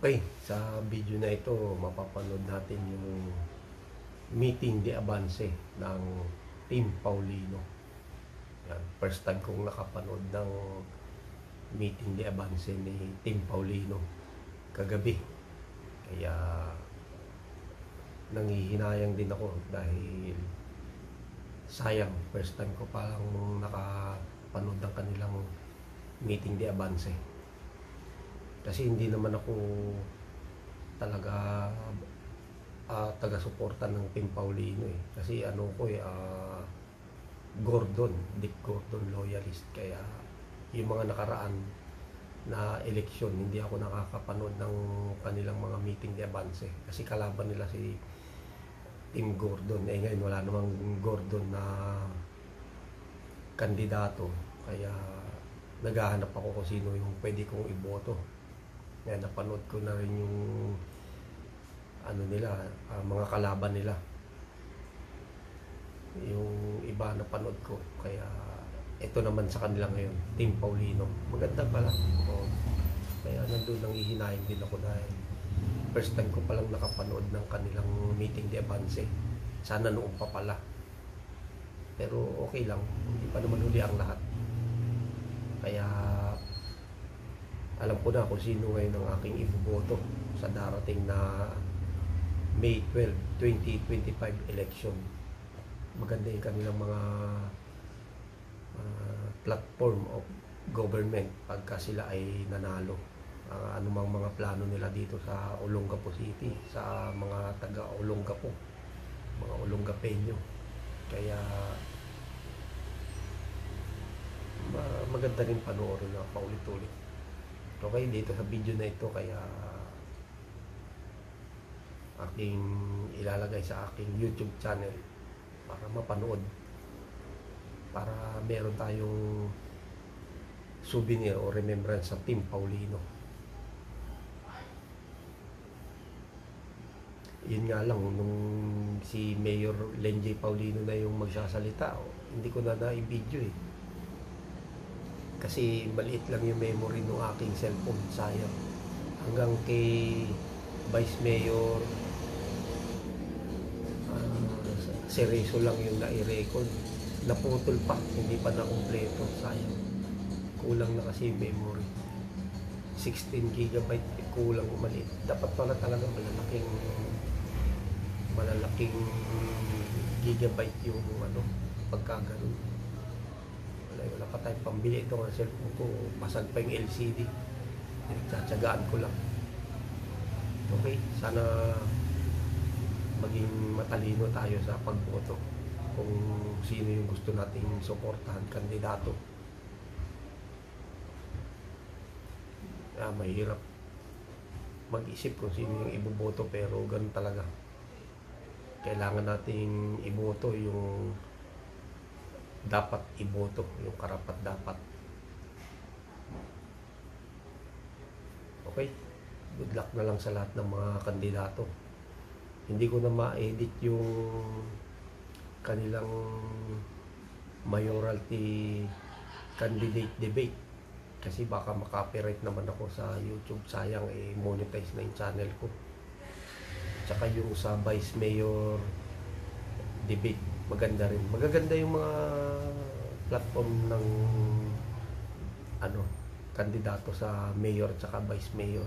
Okay, sa video na ito, mapapanood natin yung meeting de avance ng Team Paulino. Yan, first time kong nakapanood ng meeting de avance ni Team Paulino kagabi. Kaya nanghihinayang din ako dahil sayang, first time ko palang nakapanood ng kanilang meeting de avance. Kasi hindi naman ako talaga taga-suporta ng Team Paulino eh. Kasi ano ko Dick Gordon loyalist. Kaya yung mga nakaraan na eleksyon, hindi ako nakakapanood ng kanilang mga meeting de avance. Kasi kalaban nila si Team Gordon. Eh ngayon wala namang Gordon na kandidato. Kaya naghahanap ako kung sino yung pwede kong iboto. Yan, napanood ko na rin yung mga kalaban nila. Yung iba napanood ko. Kaya ito naman sa kanila ngayon, Team Paulino. Maganda pala. Kaya nandun nanghihinayang din ako dahil first time ko palang nakapanood ng kanilang meeting de avance. Sana noon pa pala. Pero okay lang, hindi pa naman huli ang lahat. Kaya alam ko na kung sino ngayon ang aking iboboto sa darating na May 12, 2025 election. Maganda yung kanilang mga platform of government pagka sila ay nanalo. Anumang mga plano nila dito sa Olongapo City, sa mga taga Olongapo, mga Olongapeño. Kaya maganda rin panoorin na paulit-ulit. Okay, dito sa video na ito, kaya aking ilalagay sa aking YouTube channel para mapanood, para meron tayong souvenir o remembrance sa Team Paulino. Yun nga lang, nung si Mayor Lenjay Paulino na yung magsasalita, hindi ko na na-video eh. Kasi maliit lang yung memory ng aking cellphone, sayang. Hanggang kay Vice Mayor Cerezo lang yung nai-record. Naputol pa, hindi pa na-kompleto, sayang. Kulang na kasi memory. 16 GB, kulang, maliit. Dapat pala talaga malalaking gigabyte yung pagka ganun. Wala pa tayong pambili. Ito ang cellphone ko, pasag pa yung LCD. Tsatsagaan ko lang. Okay, sana maging matalino tayo sa pagboto kung sino yung gusto nating suportahan kandidato. Mahirap mag-isip kung sino yung iboboto, pero ganun talaga. Kailangan nating iboto yung dapat iboto, yung karapat dapat. Okay, good luck na lang sa lahat ng mga kandidato. Hindi ko na ma-edit yung kanilang mayoralty candidate debate kasi baka makopyright naman ako sa YouTube. Sayang, monetize na yung channel ko. Tsaka yung sa Vice Mayor debate, maganda rin. Magaganda yung mga platform ng kandidato sa mayor tsaka vice mayor.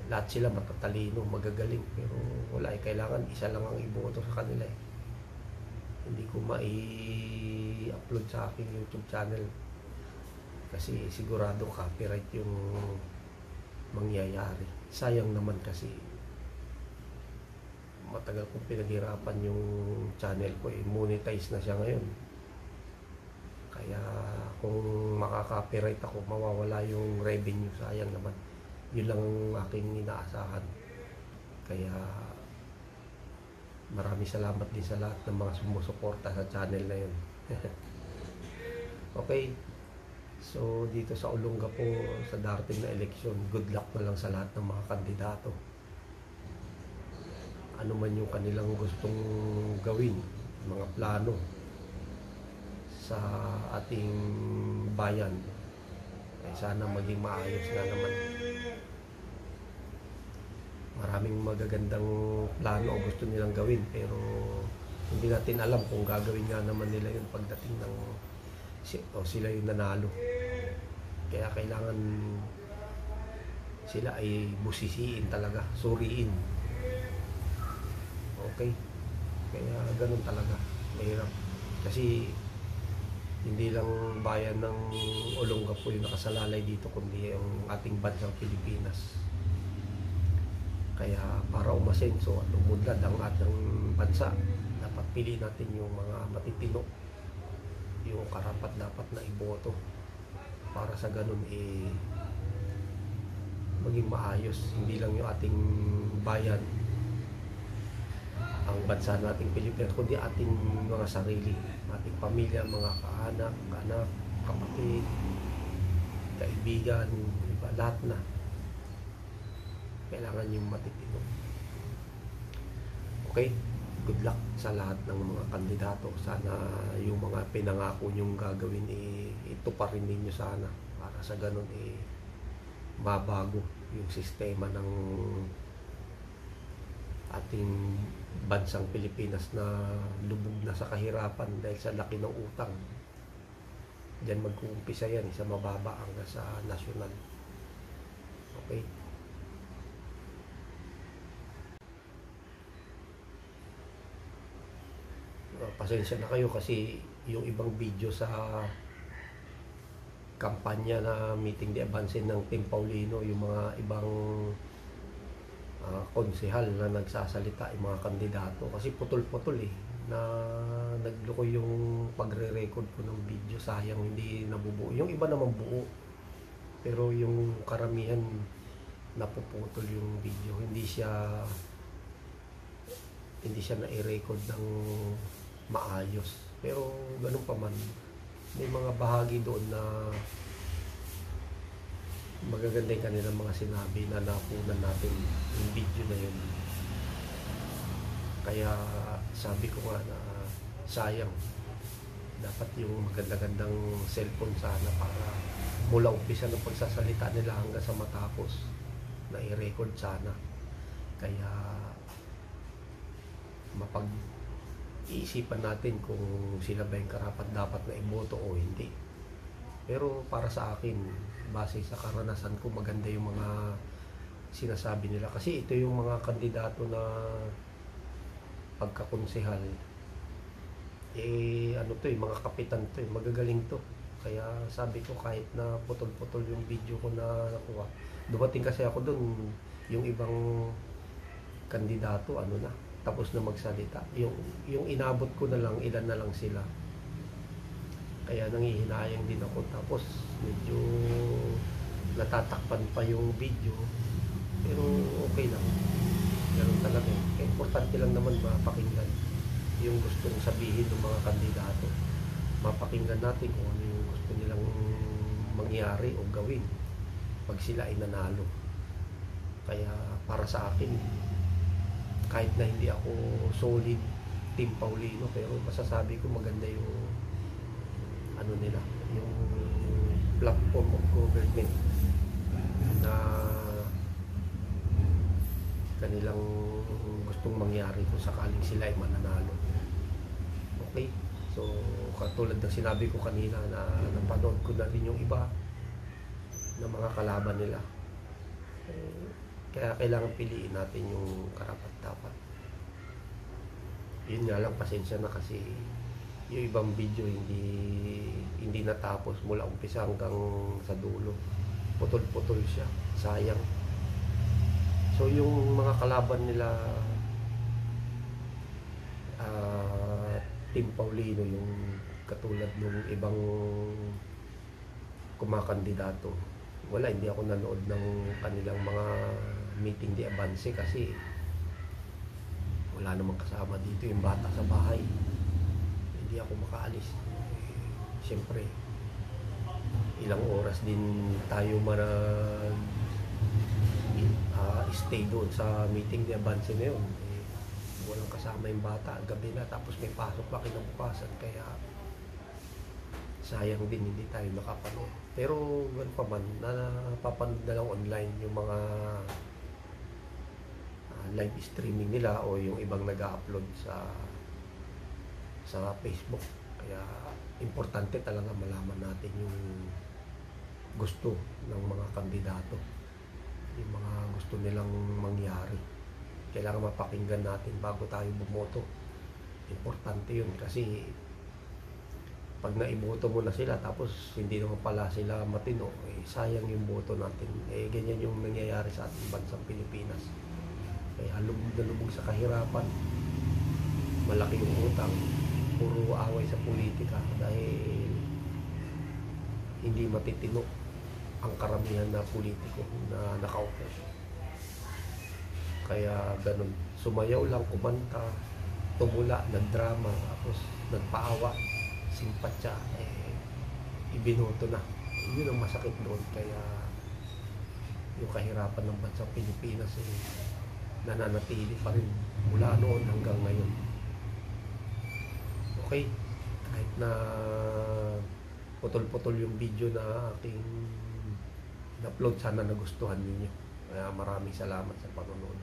Lahat sila matatalino, magagaling, pero wala, kailangan isa lang ang iboto sa kanila eh. Hindi ko mai-upload sa aking YouTube channel kasi sigurado copyright yung mangyayari. Sayang naman kasi matagal kong pinaghirapan yung channel ko eh. Monetize na siya ngayon. Kaya kung makaka-copyright ako, mawawala yung revenue. Sayang naman. Yun lang ang aking inaasahan. Kaya maraming salamat din sa lahat ng mga sumusuporta sa channel na yun. Okay, so dito sa Olongapo, sa darating na eleksyon, good luck na lang sa lahat ng mga kandidato. Ano man yung kanilang gustong gawin, mga plano sa ating bayan, sana maging maayos na naman. Maraming magagandang plano o gusto nilang gawin, pero hindi natin alam kung gagawin nga naman nila yun pagdating ng sila yung nanalo. Kaya kailangan sila ay busisiin talaga, suriin. Okay? Kaya ganun talaga, mahirap. Kasi hindi lang bayan ng Olongapo yung nakasalalay dito, kundi yung ating bansang Pilipinas. Kaya para umasenso at umudlad ang ating bansa, dapat pili natin yung mga matitino, yung karapat dapat na iboto, para sa ganun maging maayos, hindi lang yung ating bayan, ang bansa nating Pilipinas, kundi ating mga sarili, ating pamilya, mga kaanak, kapatid, kaibigan, diba? Lahat na kailangan yung matitino. Okay, good luck sa lahat ng mga kandidato. Sana yung mga pinangako nyong gagawin ito pa rin ninyo sana, para sa ganun mabago yung sistema ng ating bansang Pilipinas na lubog na sa kahirapan dahil sa laki ng utang. Diyan mag-uumpisa yan sa mababa hanggang sa nasyonal. Okay? Pasensya na kayo kasi yung ibang video sa kampanya na meeting de avance ng Team Paulino, yung mga ibang konsehal na nagsasalita, yung mga kandidato, kasi putol-putol na nagloko yung pagre-record ko ng video, sayang hindi nabubuo. Yung iba naman buo, pero yung karamihan napuputol yung video, hindi siya na-record ng maayos. Pero ganun pa man, may mga bahagi doon na magaganda yung kanilang mga sinabi na nakunan natin yung video na yun. Kaya sabi ko nga na sayang, dapat yung maganda-gandang cellphone sana para mula umpisa ng pagsasalita nila hanggang sa matapos na i-record sana. Kaya mapag-iisipan natin kung sila ba yung karapat dapat na iboto o hindi. Pero para sa akin, base sa karanasan ko, maganda yung mga sinasabi nila. Kasi ito yung mga kandidato na pagkakonsehal. Mga kapitan to, magagaling to. Kaya sabi ko, kahit na putol-putol yung video ko na nakuha, dumating kasi ako dun, yung ibang kandidato, tapos na magsalita. Yung inabot ko na lang, ilan na lang sila. Kaya nangihinayang din ako. Tapos medyo natatakpan pa yung video. Pero okay lang. Ganun talaga. Importante lang naman mapakinggan yung gustong sabihin ng mga kandidato. Mapakinggan natin kung ano yung gusto nilang mangyari o gawin pag sila ay nanalo. Kaya para sa akin, kahit na hindi ako solid Team Paulino, pero masasabi ko maganda yung nila, yung platform of government na kanilang gustong mangyari kung sakaling sila ay mananalo. Okay? So, katulad ng sinabi ko kanina na napanood ko na rin yung iba na mga kalaban nila. Kaya kailangan piliin natin yung karapat-dapat. Yun nga lang, pasensya na kasi yung ibang video hindi natapos mula umpisa hanggang sa dulo. Putol-putol siya. Sayang. So yung mga kalaban nila Team Paulino, yung katulad ng ibang kumakandidato, wala, hindi ako nanood ng kanilang mga meeting de avance kasi wala namang kasama dito yung bata sa bahay. Hindi ako makaalis. Siyempre, ilang oras din tayo stay doon sa meeting de avance na yun. Walang kasama yung bata, gabi na, tapos may pasok pa kinabukasan, kaya sayang din hindi tayo nakapanood. Pero ganoon pa man, napapanood na lang online yung mga live streaming nila o yung ibang nag-upload sa Facebook. Kaya importante talaga malaman natin yung gusto ng mga kandidato, yung mga gusto nilang mangyari. Kailangan mapakinggan natin bago tayo bumoto. Importante yun kasi pag naiboto mo na sila tapos hindi naman pala sila matino, sayang yung boto natin. Ganyan yung nangyayari sa ating bansang Pilipinas. Kaya lubog na lubog sa kahirapan, malaki yung utang, puro away sa politika dahil hindi matitino ang karamihan na politiko na nakaupo. Kaya ganun, sumayaw lang, kumanta, tumula, nagdrama, tapos nagpaawa, simpatya, ibinoto na. Yun ang masakit doon. Kaya yung kahirapan ng bansang Pilipinas nananatili pa rin mula noon hanggang ngayon. Okay, kahit na putol-putol yung video na aking upload, sana nagustuhan ninyo. Kaya maraming salamat sa panonood.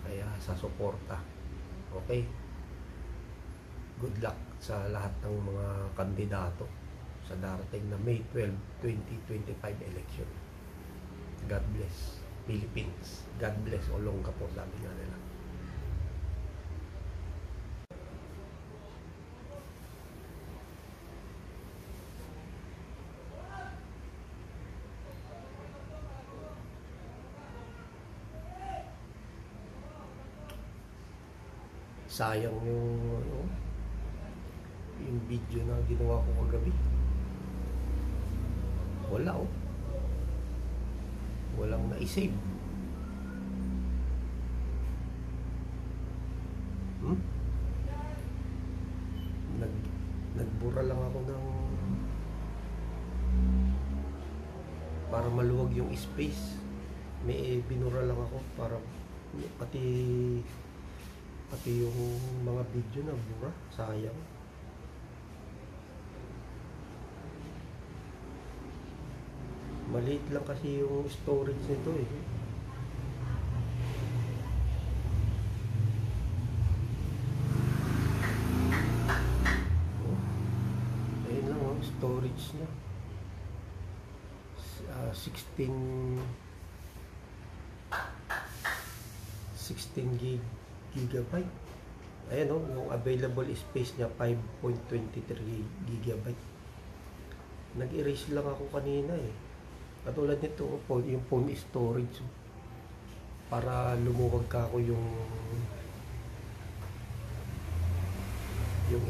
Kaya sa suporta. Okay, good luck sa lahat ng mga kandidato sa darating na May 12, 2025 election. God bless Philippines. God bless Olongapo, sabi nga nila. Sayang yung video na ginawa ko kagabi. Wala walang na-save. Nagbura lang ako ng para maluwag yung space. May binura lang ako para pati yung mga video na bura. Sayang. Maliit lang kasi yung storage nito ayun lang storage niya. 16 gigabyte. Ayan yung available space niya 5.23 gigabyte. Nag-erase lang ako kanina Katulad nito, yung phone storage. Para lumuwag ka ako yung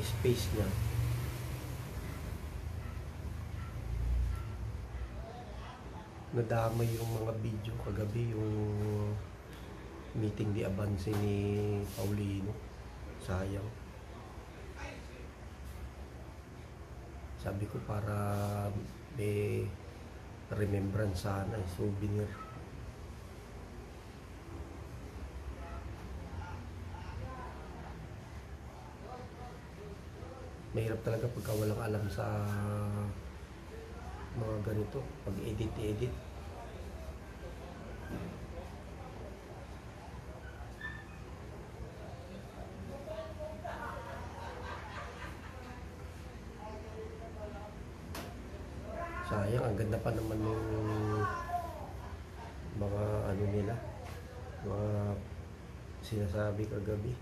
space niya. Nadamay yung mga video kagabi, yung meeting di Avance ni Paulino. Sayang. Sabi ko para may remembrance sana, souvenir. Mahirap talaga pagka walang alam sa mga ganito, pag edit. Sayang, ang ganda pa naman ng mga nila, mga sinasabi kagabi.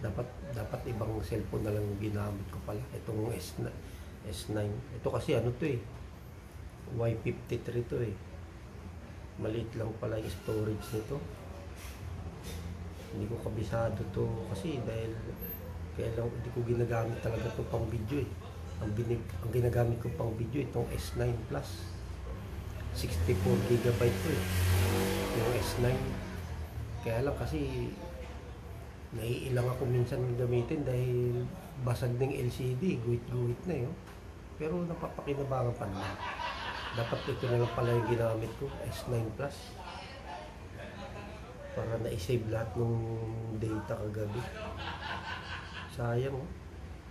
Dapat ibang cellphone na lang yung ginamit ko pala. Itong S9. Ito kasi Y53 to Maliit lang pala yung storage nito. Hindi ko kabisado to kasi dahil hindi ko ginagamit talaga to pang video Ang ginagamit ko pang video itong S9 Plus. 64 gigabyte to yung S9. Kaya lang kasi naiilang ako minsan gamitin dahil basag ng LCD, guhit-guhit na pero napapakinabangan pa naman. Dapat ito na lang pala yung ginamit ko, S9 Plus, para na-save lahat ng data kagabi. Sayang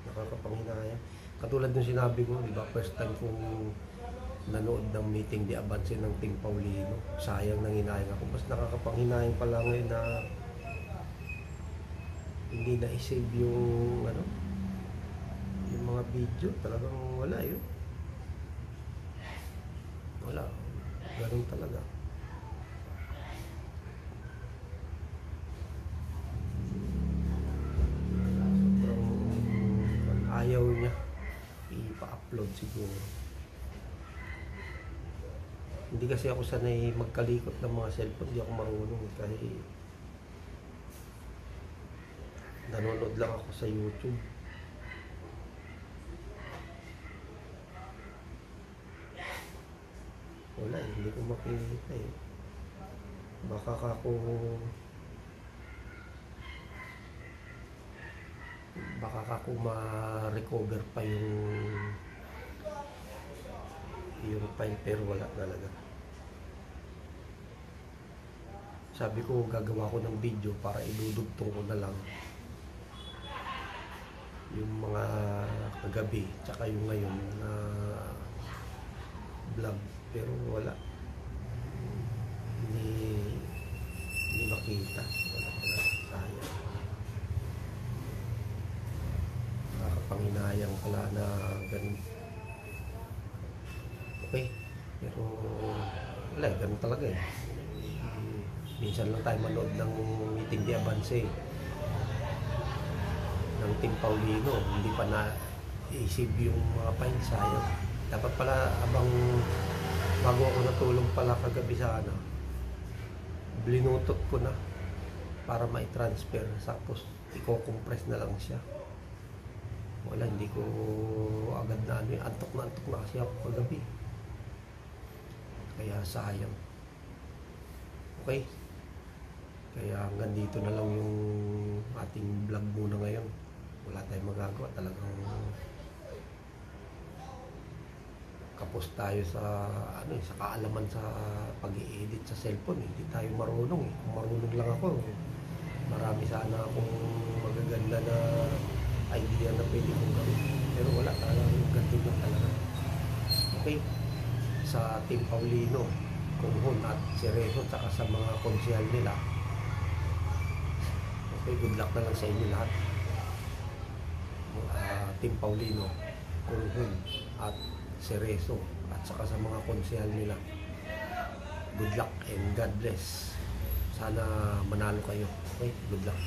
nakakapanghinayang. Katulad ng sinabi ko, di ba, first time kong nanood ng meeting di Avance ng Team Paulino. Sayang nang hinayang ako. Mas nakakapanghinayang pala ngayon na hindi na i-save yung ano, yung mga video. Talagang wala yun. Wala. Ganun talaga. Sobrang ayaw niya ipa-upload siguro. Hindi kasi ako sanay magkalikot ng mga cellphone. Hindi ako marunong kasi nanonood lang ako sa YouTube. Wala eh, hindi ko makikita eh. Baka ako ma-recover pa yung file, pero wala talaga. Sabi ko gagawa ko ng video para idudugtong ko na lang yung mga kagabi tsaka yung ngayon na vlog, pero wala, hindi makita. Wala pala, sayang. Nakakapanghinayang pala na ganun. Okay, pero wala, ganun talaga eh. Minsan lang tayo manood ng meeting di Avance ng Team Paulino, hindi pa na i-save yung mga file, sayang. Dapat pala bago ako natulog pala kagabi sa ano, blinutot ko na para mai-transfer, tapos i-compress na lang siya. Wala, hindi ko agad na ano, antok na kasi ako kagabi, kaya sayang. Okay, kaya hanggang dito na lang yung ating vlog muna ngayon. Wala tayong magagawa, talagang kapos tayo sa ano, sa kaalaman sa pag-i-edit sa cellphone. Hindi tayo marunong eh. Kung marunong lang ako, marami sana akong magaganda na idea na pwede kong gawin, pero wala, talagang ganito lang talaga. Okay, sa Team Paulino, Kunghon at Cerezo, saka sa mga konsehal nila, okay, good luck na lang sa inyo lahat. Team Paulino, Kunghon at Cerezo, at saka sa mga konsehal nila, good luck and God bless. Sana manalo kayo. Okay, good luck.